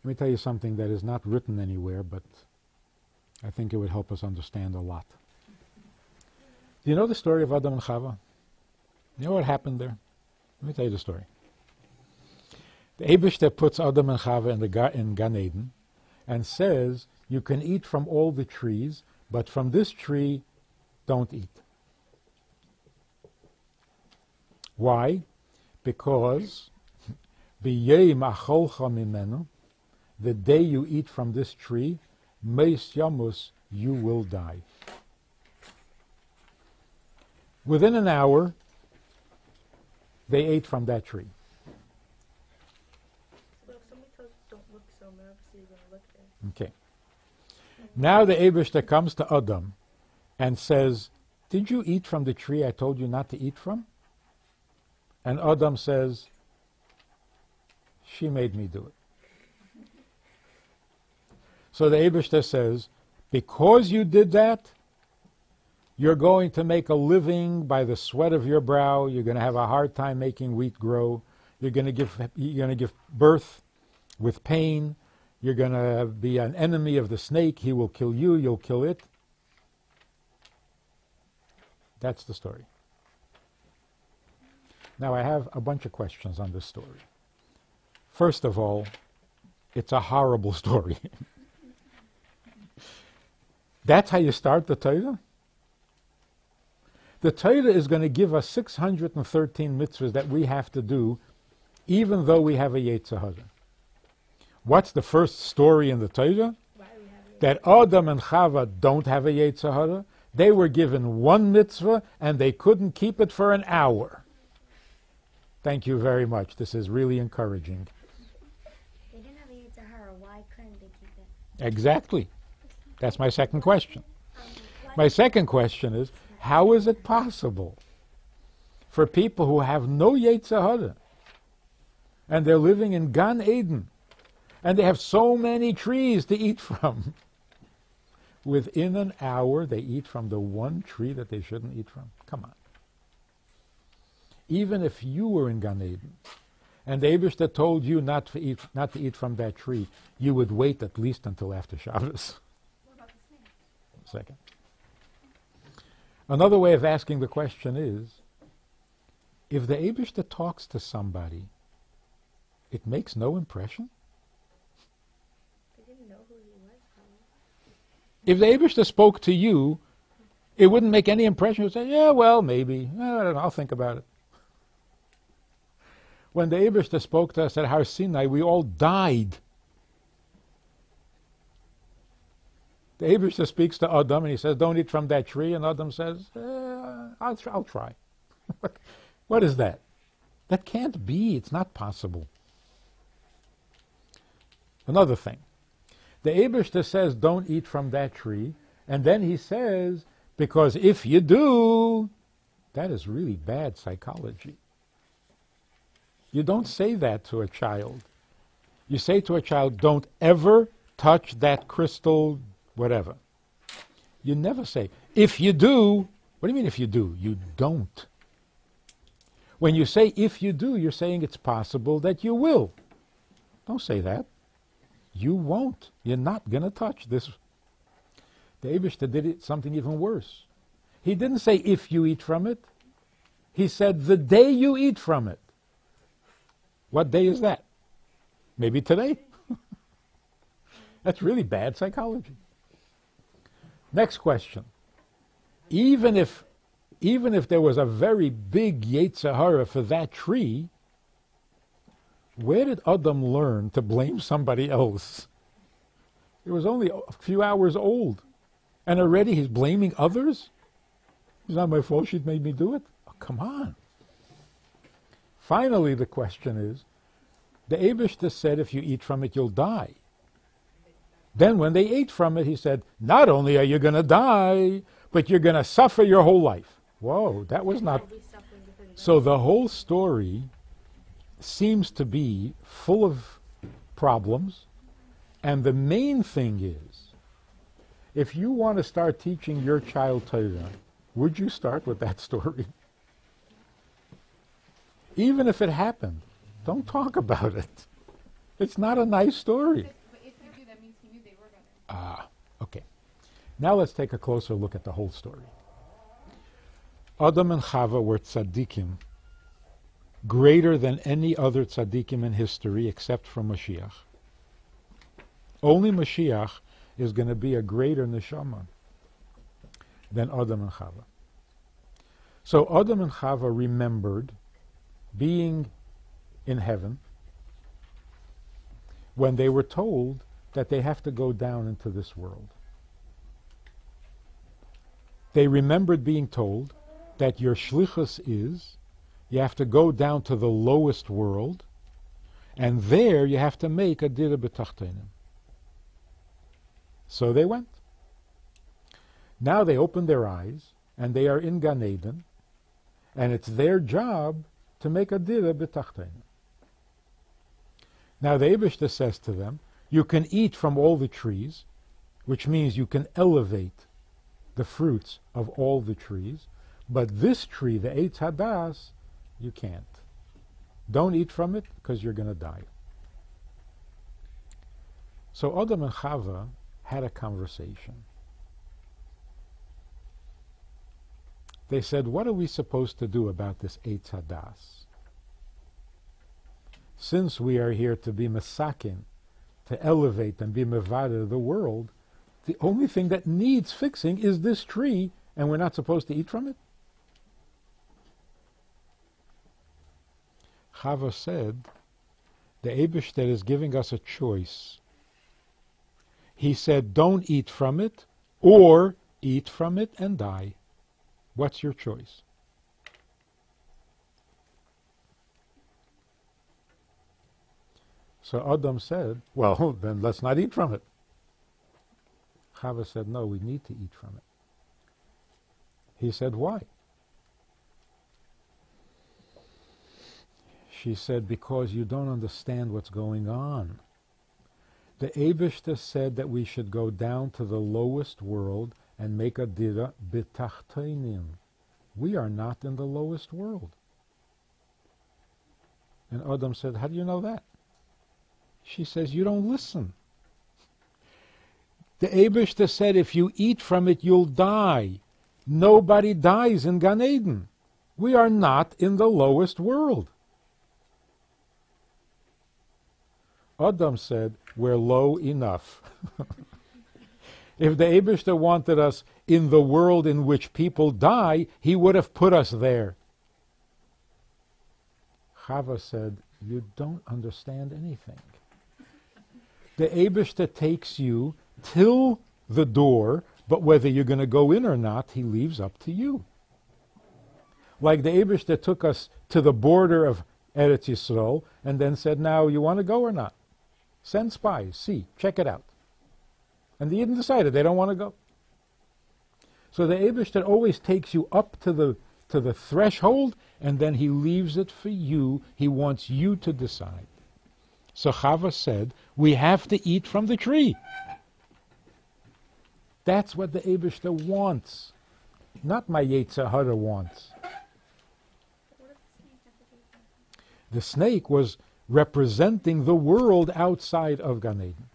Let me tell you something that is not written anywhere, but I think it would help us understand a lot. Do you know the story of Adam and Chava? You know what happened there? Let me tell you the story. The Eibishter puts Adam and Chava in Gan Eden and says, you can eat from all the trees, but from this tree, don't eat. Why? Because b'yom acholcha mimenu, the day you eat from this tree, meis yamus, you will die. Within an hour, they ate from that tree. So if somebody tells you don't look so nervous, you're going to look there. Okay. Now the Eibishter comes to Adam and says, did you eat from the tree I told you not to eat from? And Adam says, she made me do it. So the Eibishter says, because you did that, you're going to make a living by the sweat of your brow. You're going to have a hard time making wheat grow. You're going to give birth with pain. You're going to be an enemy of the snake. He will kill you. You'll kill it. That's the story. Now, I have a bunch of questions on this story. First of all, it's a horrible story. That's how you start the Torah? The Torah is going to give us 613 mitzvahs that we have to do, even though we have a Yetzer Hara. What's the first story in the Torah? That Adam and Chava don't have a Yetzer Hara. They were given one mitzvah, and they couldn't keep it for an hour. Thank you very much. This is really encouraging. They didn't have a Yetzer Hara. Why couldn't they keep it? Exactly. That's my second question. My second question is, how is it possible for people who have no Yetzer Hara and they're living in Gan Eden and they have so many trees to eat from? Within an hour, they eat from the one tree that they shouldn't eat from. Come on. Even if you were in Gan Eden and the Eibishter told you not to eat from that tree, you would wait at least until after Shabbos. What about the snake? Second. Another way of asking the question is, if the Eibishter talks to somebody, it makes no impression? They didn't know who he was. If the Eibishter spoke to you, it wouldn't make any impression. You'd say, yeah, well, maybe. I don't know, I'll think about it. When the Eibishter spoke to us at Har Sinai, we all died. The Eibishter speaks to Adam and he says, don't eat from that tree. And Adam says, I'll try. What is that? That can't be. It's not possible. Another thing. The Eibishter says, don't eat from that tree. And then he says, because if you do, that is really bad psychology. You don't say that to a child. You say to a child, don't ever touch that crystal whatever. You never say, if you do. What do you mean if you do? You don't. When you say if you do, you're saying it's possible that you will. Don't say that. You won't. You're not going to touch this. The Eibishter did something even worse. He didn't say if you eat from it. He said the day you eat from it. What day is that? Maybe today. That's really bad psychology. Next question. Even if there was a very big Yetzer Hara for that tree, where did Adam learn to blame somebody else? It was only a few hours old, and already he's blaming others? It's not my fault, she made me do it? Oh, come on. Finally, the question is, the Eibishter said if you eat from it, you'll die. Then when they ate from it, he said, not only are you going to die, but you're going to suffer your whole life. Whoa, that was not... So the whole story seems to be full of problems, and the main thing is, if you want to start teaching your child Torah, would you start with that story? Even if it happened, don't talk about it. It's not a nice story. But if you do, that means he knew they were going to. Ah, okay. Now let's take a closer look at the whole story. Adam and Chava were tzaddikim, greater than any other tzaddikim in history except for Mashiach. Only Mashiach is going to be a greater neshama than Adam and Chava. So Adam and Chava remembered being in heaven when they were told that they have to go down into this world. They remembered being told that your shlichus is you have to go down to the lowest world, and there you have to make a dira b'tachtenim. So they went. Now they opened their eyes, and they are in Gan Eden, and it's their job to make a dira b'tachtenim. Now the Eibishter says to them, you can eat from all the trees, which means you can elevate the fruits of all the trees, but this tree, the Eitz Hadas, you can't. Don't eat from it because you're going to die. So Adam and Chava had a conversation. They said, what are we supposed to do about this Eitz Hadas? Since we are here to be mesakin, to elevate and be mevada the world, the only thing that needs fixing is this tree, and we're not supposed to eat from it? Chava said, the Eibishter is giving us a choice. He said, don't eat from it, or eat from it and die. What's your choice? So Adam said, well, then let's not eat from it. Chava said, no, we need to eat from it. He said, why? She said, because you don't understand what's going on. The Eibishter said that we should go down to the lowest world and make a dira b'tachtenim. We are not in the lowest world. And Adam said, how do you know that? She says, you don't listen. The Eibishter said, if you eat from it, you'll die. Nobody dies in Gan Eden. We are not in the lowest world. Adam said, we're low enough. If the Eibishter wanted us in the world in which people die, he would have put us there. Chava said, you don't understand anything. The Eibishter takes you till the door, but whether you're going to go in or not, he leaves up to you. Like the Eibishter took us to the border of Eretz Yisrael and then said, now you want to go or not? Send spies, see, check it out. And the Yidden decided they don't want to go. So the Eibishter always takes you up to the threshold, and then he leaves it for you. He wants you to decide. So Chava said, we have to eat from the tree. That's what the Eibishter wants, not my Yetzer Hara wants. The snake was representing the world outside of Gan Eden.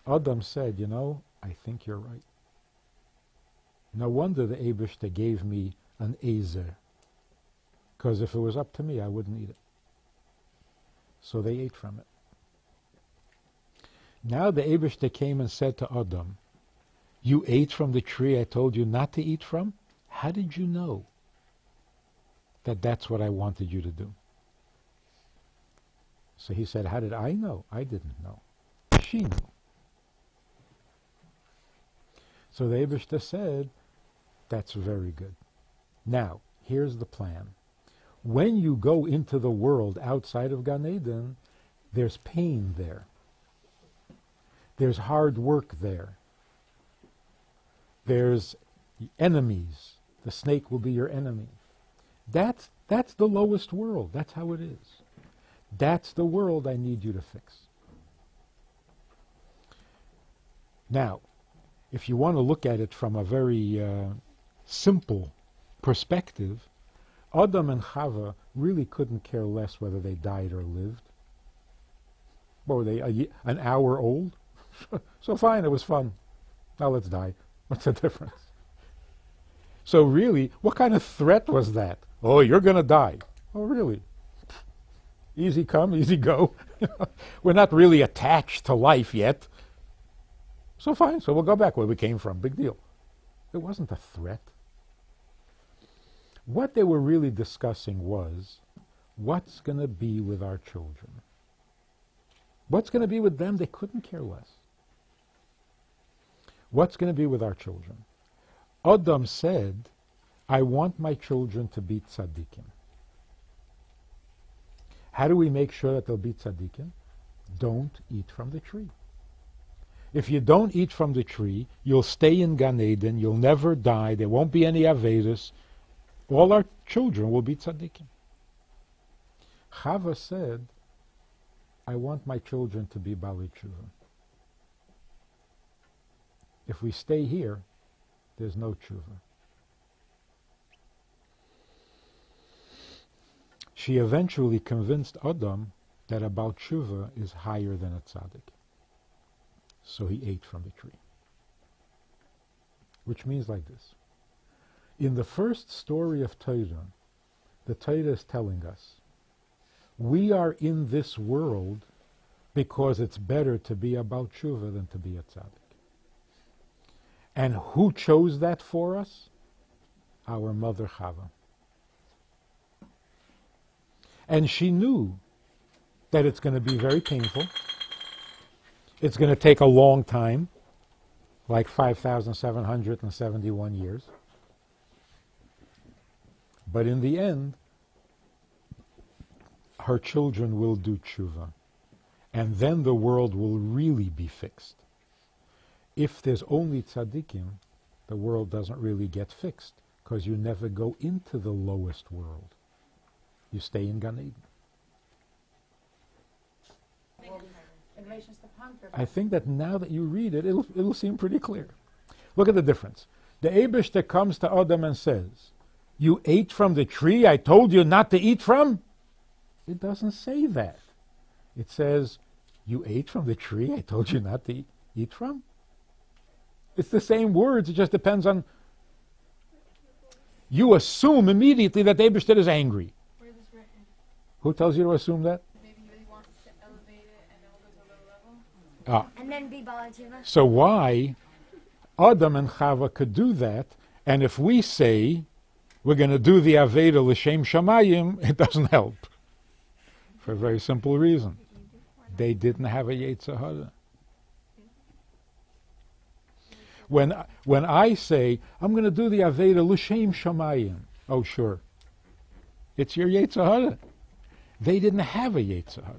Adam said, you know, I think you're right. No wonder the Eibishter gave me an Ezer, because if it was up to me, I wouldn't eat it. So they ate from it. Now the Eibishter came and said to Adam, you ate from the tree I told you not to eat from? How did you know that that's what I wanted you to do? So he said, how did I know? I didn't know. She knew. So the Eibishter said, that's very good. Now, here's the plan. When you go into the world outside of Gan Eden, there's pain there. There's hard work there. There's enemies. The snake will be your enemy. That's the lowest world. That's how it is. That's the world I need you to fix. Now, if you want to look at it from a very simple perspective, Adam and Chava really couldn't care less whether they died or lived. What were they, an hour old? So fine, it was fun. Now let's die. What's the difference? So really, what kind of threat was that? Oh, you're going to die. Oh, really? Easy come, easy go. We're not really attached to life yet. So fine, so we'll go back where we came from. Big deal. It wasn't a threat. What they were really discussing was, what's going to be with our children? What's going to be with them? They couldn't care less. What's going to be with our children? Adam said, I want my children to be tzaddikim. How do we make sure that they'll be tzaddikim? Don't eat from the tree. If you don't eat from the tree, you'll stay in Gan Eden, you'll never die, there won't be any Avedis. All our children will be tzaddikim. Chava said, I want my children to be Bali Tshuva. If we stay here, there's no tshuva. She eventually convinced Adam that a Baal Tshuva is higher than a tzaddik. So he ate from the tree. Which means like this. In the first story of Torah, the Torah is telling us, we are in this world because it's better to be a Baal Tshuva than to be a tzaddik. And who chose that for us? Our mother Chava. And she knew that it's going to be very painful. It's going to take a long time, like 5,771 years. But in the end, her children will do tshuva. And then the world will really be fixed. If there's only tzaddikim, the world doesn't really get fixed, because you never go into the lowest world. You stay in Gan Eden. I think that now that you read it, it'll seem pretty clear. Look at the difference. The Eibishter comes to Adam and says, you ate from the tree I told you not to eat from? It doesn't say that. It says, you ate from the tree I told you not to eat from? It's the same words, it just depends on... You assume immediately that the Eibishter is angry. Where is this written? Who tells you to assume that? Maybe he really wants to elevate it and then we'll go to a lower level. And then be Bala Tshuva. So why Adam and Chava could do that, and if we say we're going to do the Aveda L'Shem Shamayim, it doesn't help. For a very simple reason. They didn't have a Yetzer Hara. When I say, I'm going to do the Aveda L'Shem Shamayim, oh sure, it's your Yetzer Hara. They didn't have a Yetzer Hara.